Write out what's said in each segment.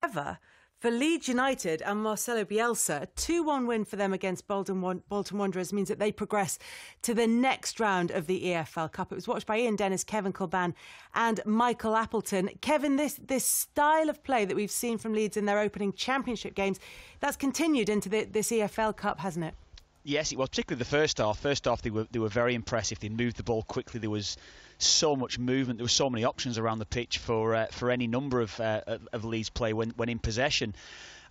However, for Leeds United and Marcelo Bielsa, a 2-1 win for them against Bolton Wanderers means that they progress to the next round of the EFL Cup. It was watched by Ian Dennis, Kevin Colban and Michael Appleton. Kevin, this style of play that we've seen from Leeds in their opening championship games, that's continued into this EFL Cup, hasn't it? Yes, it was, particularly the first half. First half, they were very impressive. They moved the ball quickly. There was so much movement. There were so many options around the pitch for any number of Leeds play when in possession.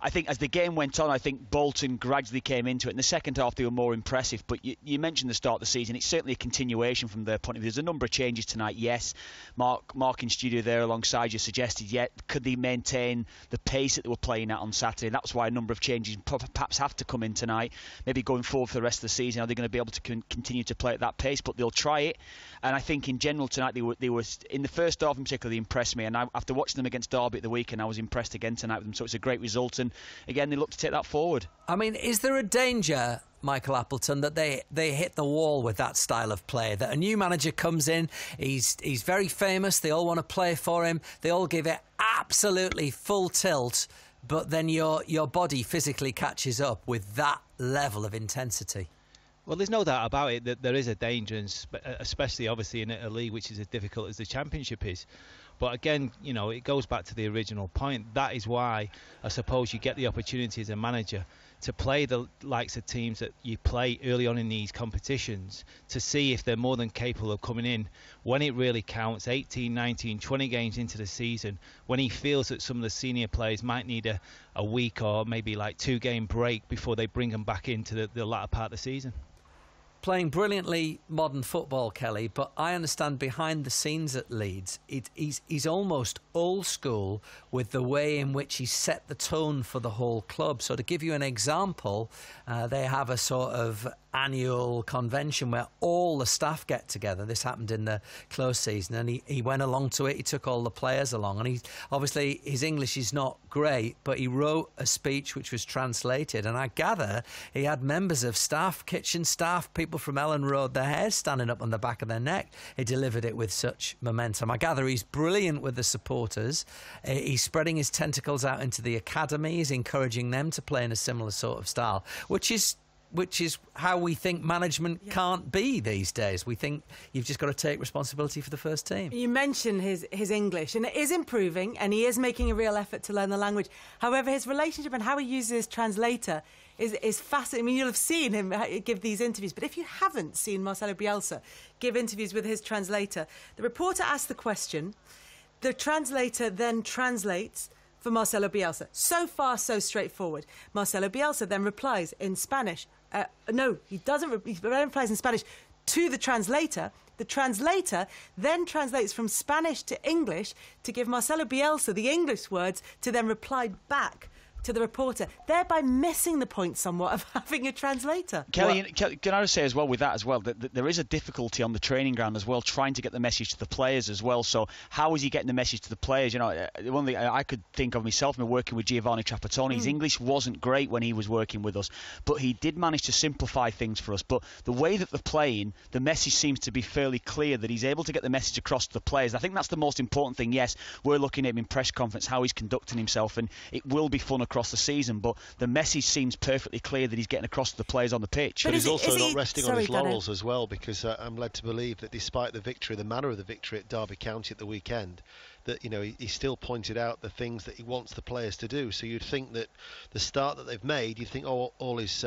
I think as the game went on, I think Bolton gradually came into it. In the second half, they were more impressive. But you mentioned the start of the season. It's certainly a continuation from their point of view. There's a number of changes tonight, yes. Mark in studio there alongside you suggested, could they maintain the pace that they were playing at on Saturday? And that's why a number of changes perhaps have to come in tonight. Maybe going forward for the rest of the season, are they going to be able to continue to play at that pace? But they'll try it. And I think in general tonight, they were in the first half in particular, they impressed me. And after watching them against Derby at the weekend, I was impressed again tonight with them. So it's a great result. And again, they look to take that forward. I mean, is there a danger, Michael Appleton, that they hit the wall with that style of play? That a new manager comes in, he's very famous, they all want to play for him, they all give it absolutely full tilt, but then your body physically catches up with that level of intensity? Well, there's no doubt about it that there is a danger, especially obviously in a league which is as difficult as the Championship is. But again, you know, it goes back to the original point. That is why I suppose you get the opportunity as a manager to play the likes of teams that you play early on in these competitions to see if they're more than capable of coming in when it really counts, 18, 19, 20 games into the season, when he feels that some of the senior players might need a week or maybe like 2-game break before they bring them back into the latter part of the season. Playing brilliantly modern football, Kelly, but I understand behind the scenes at Leeds, he's almost old school with the way in which he set the tone for the whole club. So to give you an example, they have a sort of annual convention where all the staff get together. This happened in the close season, and he went along to it. He took all the players along, and obviously his English is not great, but he wrote a speech which was translated, and I gather he had members of staff, kitchen staff, people from Ellen Road, their hair standing up on the back of their neck. He delivered it with such momentum. I gather he's brilliant with the supporters. He's spreading his tentacles out into the academy. He's encouraging them to play in a similar sort of style, which is how we think management can't be these days. We think you've just got to take responsibility for the first team. You mentioned his English, and it is improving, and he is making a real effort to learn the language. However, his relationship and how he uses his translator is fascinating. I mean, you'll have seen him give these interviews, but if you haven't seen Marcelo Bielsa give interviews with his translator, the reporter asks the question, the translator then translates for Marcelo Bielsa. So far, so straightforward. Marcelo Bielsa then replies in Spanish. No, he doesn't. He replies in Spanish to the translator. The translator then translates from Spanish to English to give Marcelo Bielsa the English words to then reply back to the reporter, thereby missing the point somewhat of having a translator. Kelly, can I just say as well with that as well, that there is a difficulty on the training ground as well, trying to get the message to the players as well. So how is he getting the message to the players? You know, one thing I could think of myself, working with Giovanni Trapattoni, his English wasn't great when he was working with us, but he did manage to simplify things for us. But the way that they're playing, the message seems to be fairly clear, that he's able to get the message across to the players. I think that's the most important thing. Yes, we're looking at him in press conference, how he's conducting himself, and it will be fun across the season, but the message seems perfectly clear that he's getting across to the players on the pitch. But he's also not resting on his laurels as well, because I'm led to believe that despite the victory, the manner of the victory at Derby County at the weekend, that he still pointed out the things that he wants the players to do. So you'd think that the start that they've made, you'd think, oh, all is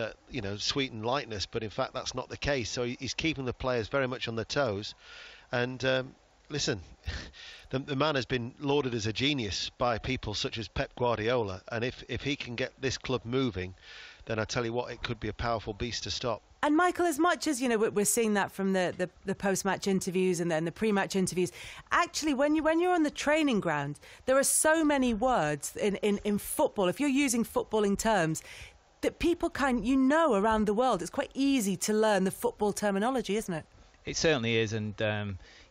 sweet and lightness, but in fact that's not the case. So he's keeping the players very much on their toes, and listen, the man has been lauded as a genius by people such as Pep Guardiola, and if he can get this club moving, then I tell you what, it could be a powerful beast to stop. And Michael, as much as we're seeing that from the post-match interviews and then the pre-match interviews, actually when you're on the training ground, there are so many words in football, if you're using footballing terms, that people around the world. It's quite easy to learn the football terminology, isn't it? It certainly is, and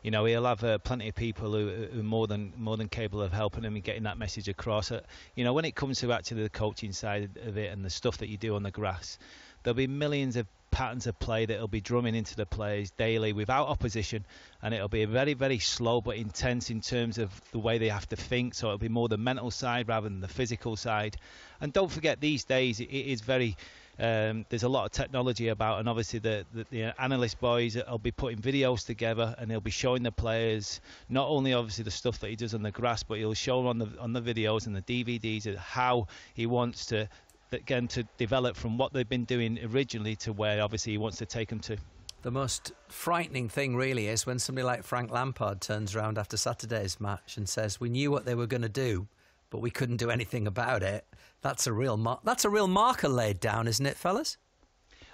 you know, he'll have plenty of people who are more than capable of helping him and getting that message across. You know, when it comes to actually the coaching side of it and the stuff that you do on the grass, there'll be millions of patterns of play that he'll be drumming into the players daily without opposition, and it'll be very, very slow but intense in terms of the way they have to think. So it'll be more the mental side rather than the physical side. And don't forget, these days it is very there's a lot of technology about, and obviously the analyst boys will be putting videos together and he'll be showing the players not only obviously the stuff that he does on the grass, but he'll show them on the videos and the DVDs how he wants to develop from what they've been doing originally to where obviously he wants to take them to. The most frightening thing really is when somebody like Frank Lampard turns around after Saturday's match and says, we knew what they were going to do, but we couldn't do anything about it. That's a real marker laid down, isn't it, fellas?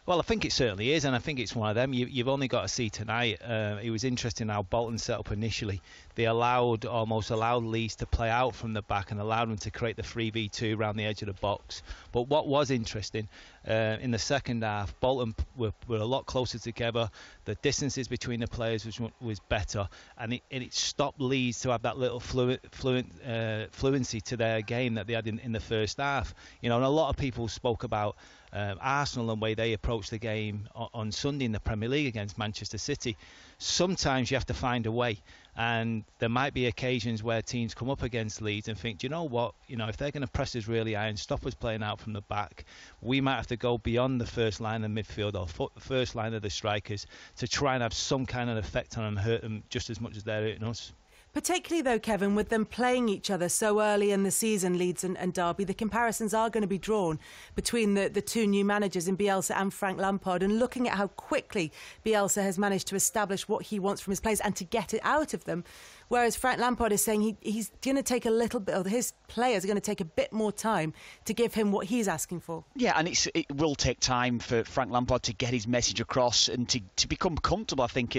Well, I think it certainly is, and I think it's one of them. You've only got to see tonight. It was interesting how Bolton set up initially. They almost allowed Leeds to play out from the back and allowed them to create the 3v2 around the edge of the box. But what was interesting, in the second half, Bolton were a lot closer together. The distances between the players was better, and it stopped Leeds to have that little fluency to their game that they had in the first half. You know, and a lot of people spoke about Arsenal and the way they approached the game on Sunday in the Premier League against Manchester City. Sometimes you have to find a way, and there might be occasions where teams come up against Leeds and think, do you know what, you know, if they're going to press us really high and stop us playing out from the back, we might have to go beyond the first line of midfield or the first line of the strikers to try and have some kind of effect on them, hurt them just as much as they're hurting us. Particularly though, Kevin, with them playing each other so early in the season, Leeds and Derby, the comparisons are going to be drawn between the two new managers in Bielsa and Frank Lampard, and looking at how quickly Bielsa has managed to establish what he wants from his players and to get it out of them. Whereas Frank Lampard is saying he's going to take a little bit, or his players are going to take a bit more time to give him what he's asking for. Yeah, and it will take time for Frank Lampard to get his message across and to become comfortable, I think,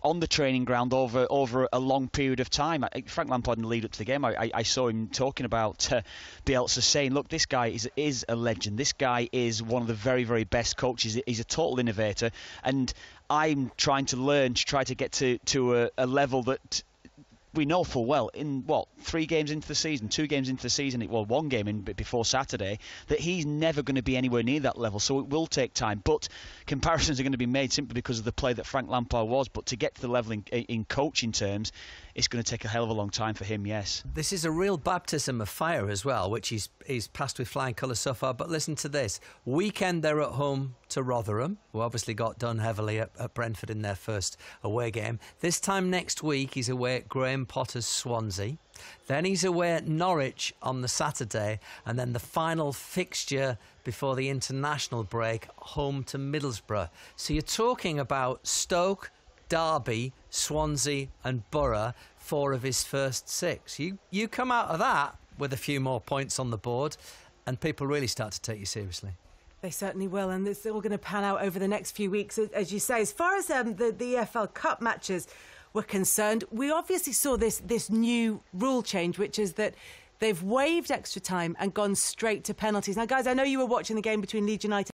on the training ground over a long period of time. Frank Lampard, in the lead up to the game, I saw him talking about Bielsa, saying, look, this guy is a legend. This guy is one of the very, very best coaches. He's a total innovator. And I'm trying to learn to try to get to a level that we know full well in, 3 games into the season, 2 games into the season, 1 game in before Saturday, that he's never going to be anywhere near that level. So it will take time. But comparisons are going to be made simply because of the play that Frank Lampard was. But to get to the level in coaching terms, it's going to take a hell of a long time for him, yes. This is a real baptism of fire as well, which he's passed with flying colours so far. But listen to this. Weekend they're at home to Rotherham, who obviously got done heavily at Brentford in their first away game. This time next week he's away at Graham Potter's Swansea. Then he's away at Norwich on the Saturday, and then the final fixture before the international break, home to Middlesbrough. So you're talking about Stoke, Derby, Swansea and Borough, 4 of his first 6. You come out of that with a few more points on the board and people really start to take you seriously. They certainly will, and it's all going to pan out over the next few weeks, as you say. As far as the EFL Cup matches were concerned, we obviously saw this new rule change, which is that they've waived extra time and gone straight to penalties. Now, guys, I know you were watching the game between Leeds United